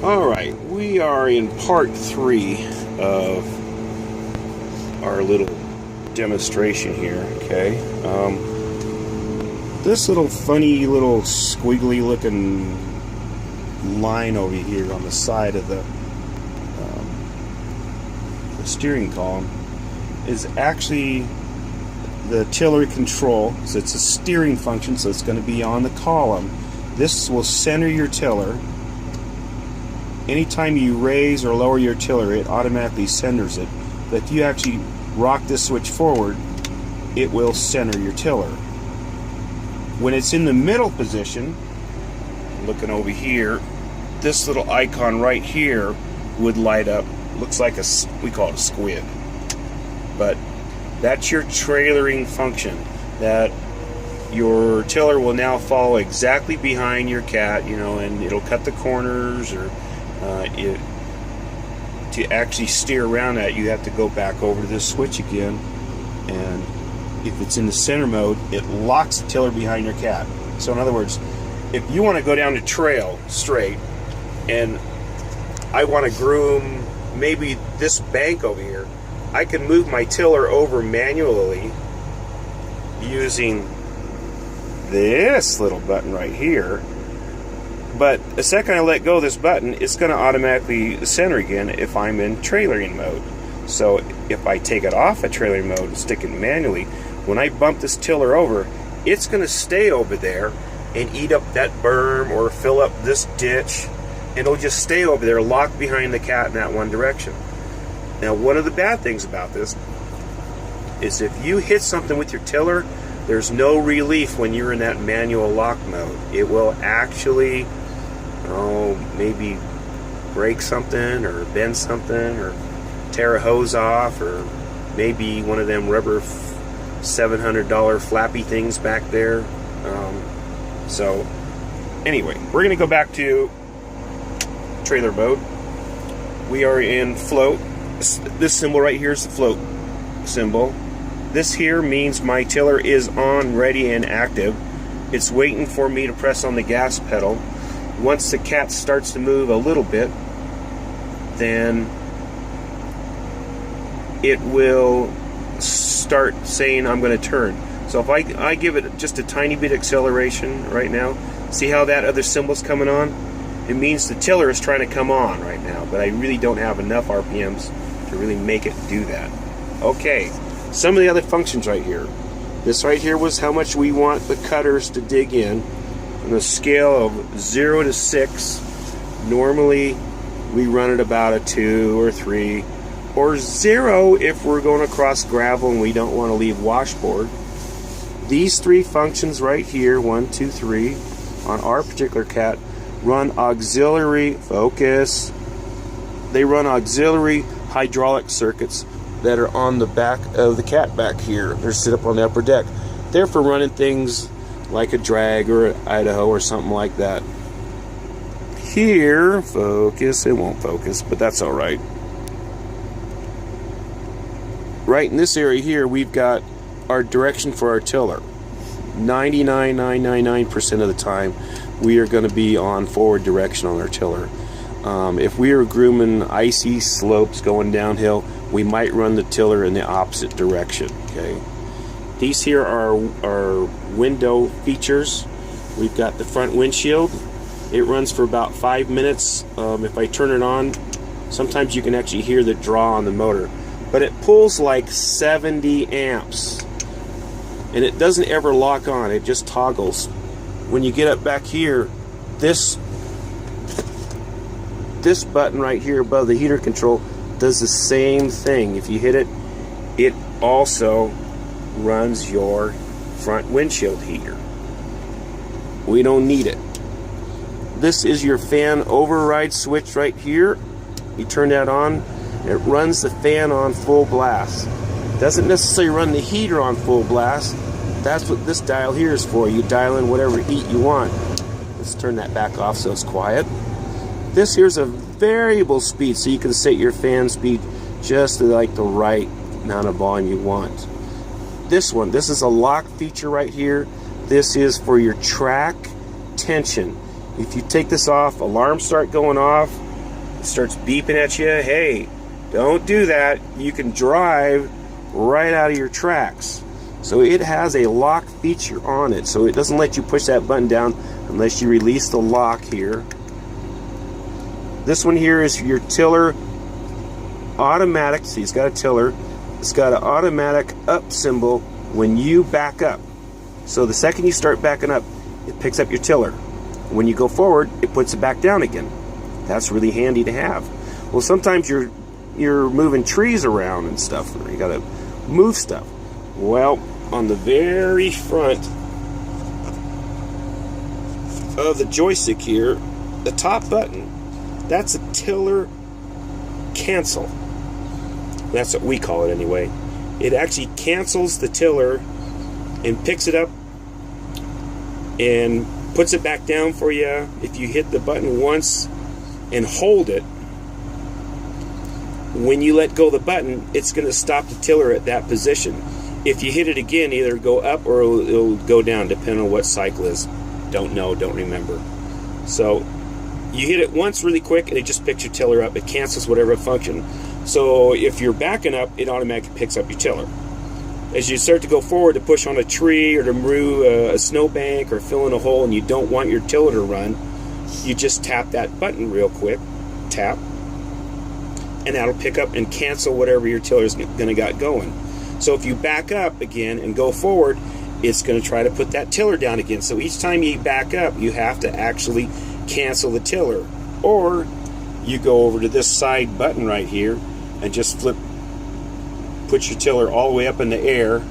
Alright, we are in part 3 of our little demonstration here, okay? This little funny little squiggly looking line over here on the side of the steering column is actually the tiller control. So it's a steering function, so it's going to be on the column. This will center your tiller. Anytime you raise or lower your tiller, it automatically centers it. But if you actually rock this switch forward, it will center your tiller. When it's in the middle position, looking over here, this little icon right here would light up. Looks like we call it a squid. But that's your trailering function. That your tiller will now follow exactly behind your cat, you know, and it'll cut the corners, or to actually steer around that, you have to go back over to this switch again, and if it's in the center mode, it locks the tiller behind your cat. So in other words, if you want to go down the trail straight, and I want to groom maybe this bank over here, I can move my tiller over manually using this little button right here. But the second I let go of this button, it's going to automatically center again if I'm in trailering mode. So if I take it off of trailering mode and stick it manually, when I bump this tiller over, it's going to stay over there and eat up that berm or fill up this ditch, and it'll just stay over there locked behind the cat in that one direction. Now, one of the bad things about this is if you hit something with your tiller, there's no relief when you're in that manual lock mode. It will actually, maybe break something or bend something or tear a hose off, or maybe one of them rubber $700 flappy things back there. So anyway, we're going to go back to trailer mode. We are in float. This symbol right here is the float symbol. This here means my tiller is on, ready, and active. It's waiting for me to press on the gas pedal. Once the cat starts to move a little bit, then it will start saying I'm going to turn. So if I give it just a tiny bit of acceleration right now, see how that other symbol's coming on? It means the tiller is trying to come on right now, but I really don't have enough RPMs to really make it do that. Okay, some of the other functions right here. This right here was how much we want the cutters to dig in. On a scale of 0 to 6, normally we run at about a 2 or 3, or 0 if we're going across gravel and we don't want to leave washboard. These three functions right here, 1, 2, 3, on our particular cat, run auxiliary focus. They run auxiliary hydraulic circuits that are on the back of the cat back here. They're set up on the upper deck. They're for running things like a drag or an Idaho or something like that. Here, focus, it won't focus, but that's all right. Right in this area here, we've got our direction for our tiller. 99.999% of the time, we are going to be on forward direction on our tiller. If we are grooming icy slopes going downhill, we might run the tiller in the opposite direction. Okay. These here are our window features. We've got the front windshield. It runs for about 5 minutes. If I turn it on, sometimes you can actually hear the draw on the motor. But it pulls like 70 amps. And it doesn't ever lock on, it just toggles. When you get up back here, this button right here above the heater control does the same thing. If you hit it, it also runs your front windshield heater. We don't need it. This is your fan override switch right here. You turn that on, it runs the fan on full blast. Doesn't necessarily run the heater on full blast. That's what this dial here is for. You dial in whatever heat you want. Let's turn that back off so it's quiet. This here's a variable speed, so you can set your fan speed just to like the right amount of volume you want. This is a lock feature right here. This is for your track tension. If you take this off, alarms start going off, it starts beeping at you, hey, don't do that. You can drive right out of your tracks. So it has a lock feature on it, so it doesn't let you push that button down unless you release the lock here. This one here is your tiller automatic. See, it's got a tiller. It's got an automatic up symbol when you back up. So the second you start backing up, it picks up your tiller. When you go forward, it puts it back down again. That's really handy to have. Well, sometimes you're moving trees around and stuff, or you gotta move stuff. Well, on the very front of the joystick here, the top button, that's a tiller cancel. That's what we call it anyway. It actually cancels the tiller and picks it up and puts it back down for you. If you hit the button once and hold it, when you let go of the button, it's going to stop the tiller at that position. If you hit it again, either go up or it'll go down, depending on what cycle is. Don't know, don't remember. So you hit it once really quick and it just picks your tiller up. It cancels whatever function. So if you're backing up, it automatically picks up your tiller. As you start to go forward to push on a tree or to move a snowbank or fill in a hole and you don't want your tiller to run, you just tap that button real quick, tap, and that'll pick up and cancel whatever your tiller's gonna got going. So if you back up again and go forward, it's going to try to put that tiller down again. So each time you back up, you have to actually cancel the tiller. Or you go over to this side button right here and just put your tiller all the way up in the air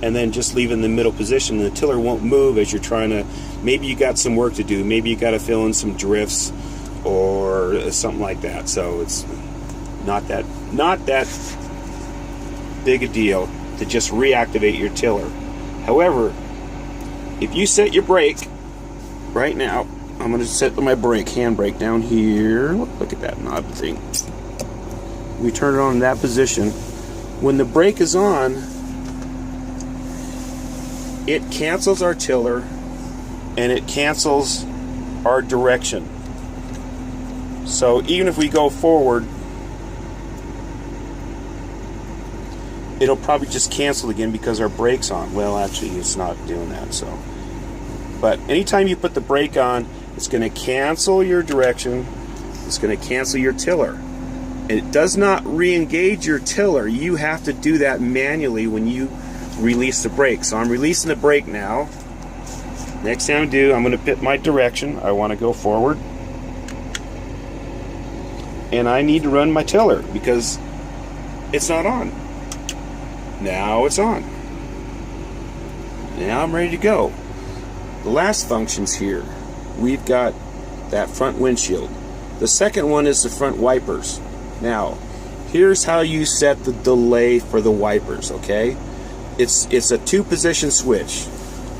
and then just leave it in the middle position. The tiller won't move as you're trying to, maybe you got some work to do. Maybe you got to fill in some drifts or something like that. So it's not that big a deal to just reactivate your tiller. However, if you set your brake right now, I'm going to set my hand brake down here. Look at that knob thing. We turn it on in that position. When the brake is on, it cancels our tiller and it cancels our direction. So even if we go forward, it'll probably just cancel again because our brake's on. Well, actually, it's not doing that. So, but anytime you put the brake on, it's going to cancel your direction. It's going to cancel your tiller. It does not re-engage your tiller. You have to do that manually when you release the brake. So I'm releasing the brake now. Next thing I do, I'm going to pick my direction. I want to go forward. And I need to run my tiller because it's not on. Now it's on. Now I'm ready to go. The last functions here, we've got that front windshield. The second one is the front wipers. Now, here's how you set the delay for the wipers, okay? It's a 2-position switch.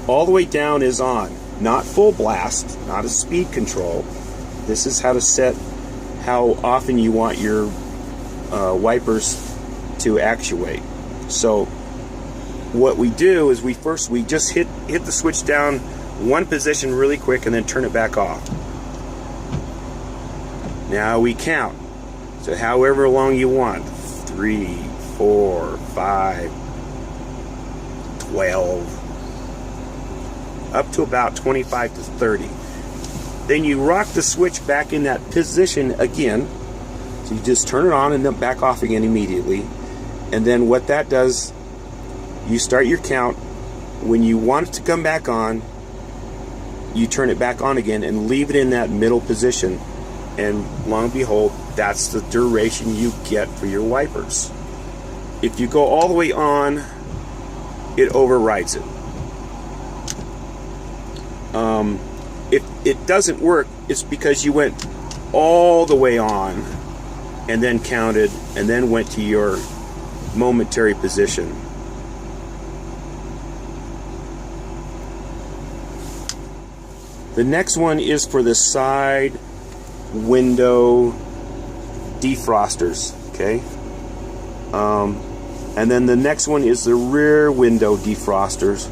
All the way down is on. Not full blast, not a speed control. This is how to set how often you want your wipers to actuate. So what we do is we just hit the switch down one position really quick and then turn it back off. Now we count. So however long you want. 3, 4, 5, 12, up to about 25 to 30. Then you rock the switch back in that position again. So you just turn it on and then back off again immediately. And then what that does, you start your count. When you want it to come back on, you turn it back on again and leave it in that middle position. And lo and behold, that's the duration you get for your wipers. If you go all the way on, it overrides it. If it doesn't work, it's because you went all the way on and then counted and then went to your momentary position. The next one is for the side window defrosters, okay? And then the next one is the rear window defrosters.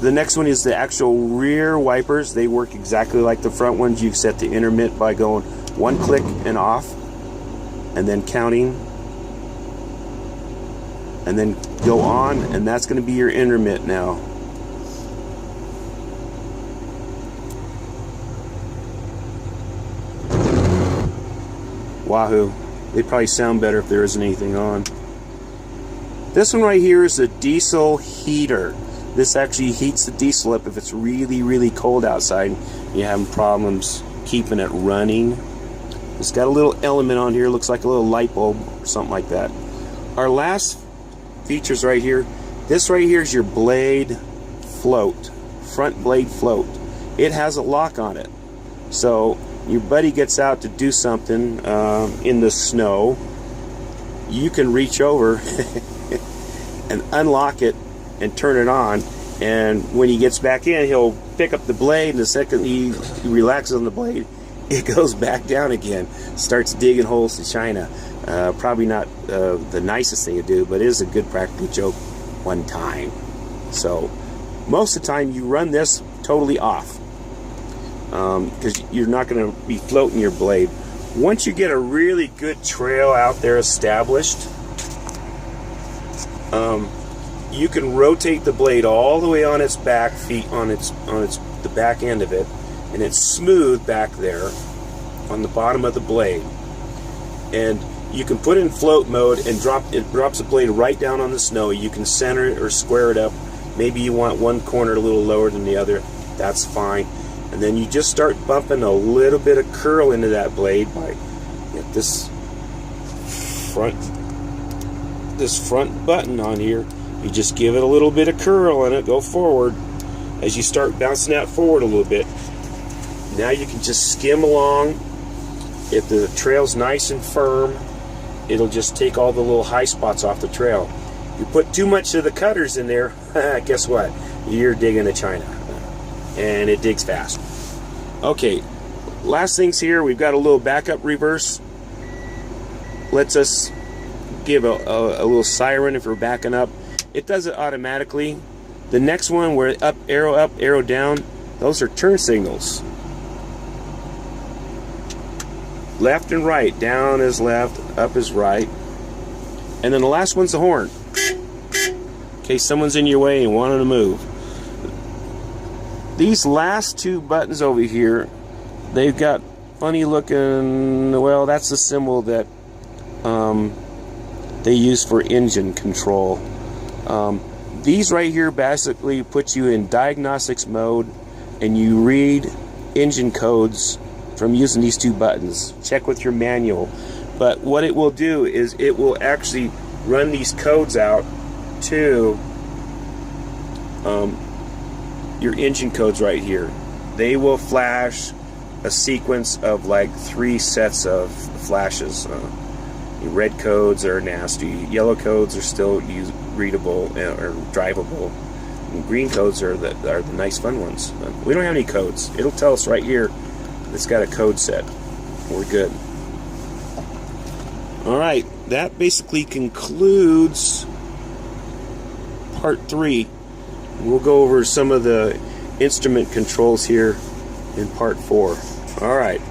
The next one is the actual rear wipers. They work exactly like the front ones. You set the intermit by going one click and off, and then counting, and then go on, and that's going to be your intermit now. Wahoo. They probably sound better if there isn't anything on. This one right here is a diesel heater. This actually heats the diesel up if it's really, really cold outside. You're having problems keeping it running. It's got a little element on here, looks like a little light bulb or something like that. Our last features right here. This right here is your blade float, front blade float. It has a lock on it. So your buddy gets out to do something in the snow, you can reach over and unlock it and turn it on, and when he gets back in, he'll pick up the blade, and the second he relaxes on the blade, it goes back down again, starts digging holes to China. Probably not the nicest thing to do, but it is a good practical joke one time. So most of the time you run this totally off, because you're not going to be floating your blade. Once you get a really good trail out there established, you can rotate the blade all the way on its back feet, the back end of it, and it's smooth back there on the bottom of the blade. And you can put it in float mode and it drops the blade right down on the snow. You can center it or square it up. Maybe you want one corner a little lower than the other. That's fine. And then you just start bumping a little bit of curl into that blade by this front button on here. You just give it a little bit of curl and it go forward. As you start bouncing that forward a little bit, now you can just skim along. If the trail's nice and firm, it'll just take all the little high spots off the trail. You put too much of the cutters in there, guess what? You're digging to China. And it digs fast. Okay, last things here, we've got a little backup reverse. Lets us give a little siren if we're backing up. It does it automatically. The next one, where up, arrow down, those are turn signals. Left and right. Down is left, up is right. And then the last one's the horn. In case someone's in your way and wanting to move. These last two buttons over here, they've got funny looking, well, that's the symbol that they use for engine control. These right here basically put you in diagnostics mode, and you read engine codes from using these two buttons. Check with your manual. But what it will do is it will actually run these codes out to your engine codes right here. They will flash a sequence of like 3 sets of flashes. Your red codes are nasty, yellow codes are still readable or drivable, and green codes are the nice fun ones. We don't have any codes. It'll tell us right here it's got a code set. We're good. Alright, that basically concludes part 3. We'll go over some of the instrument controls here in part 4. Alright.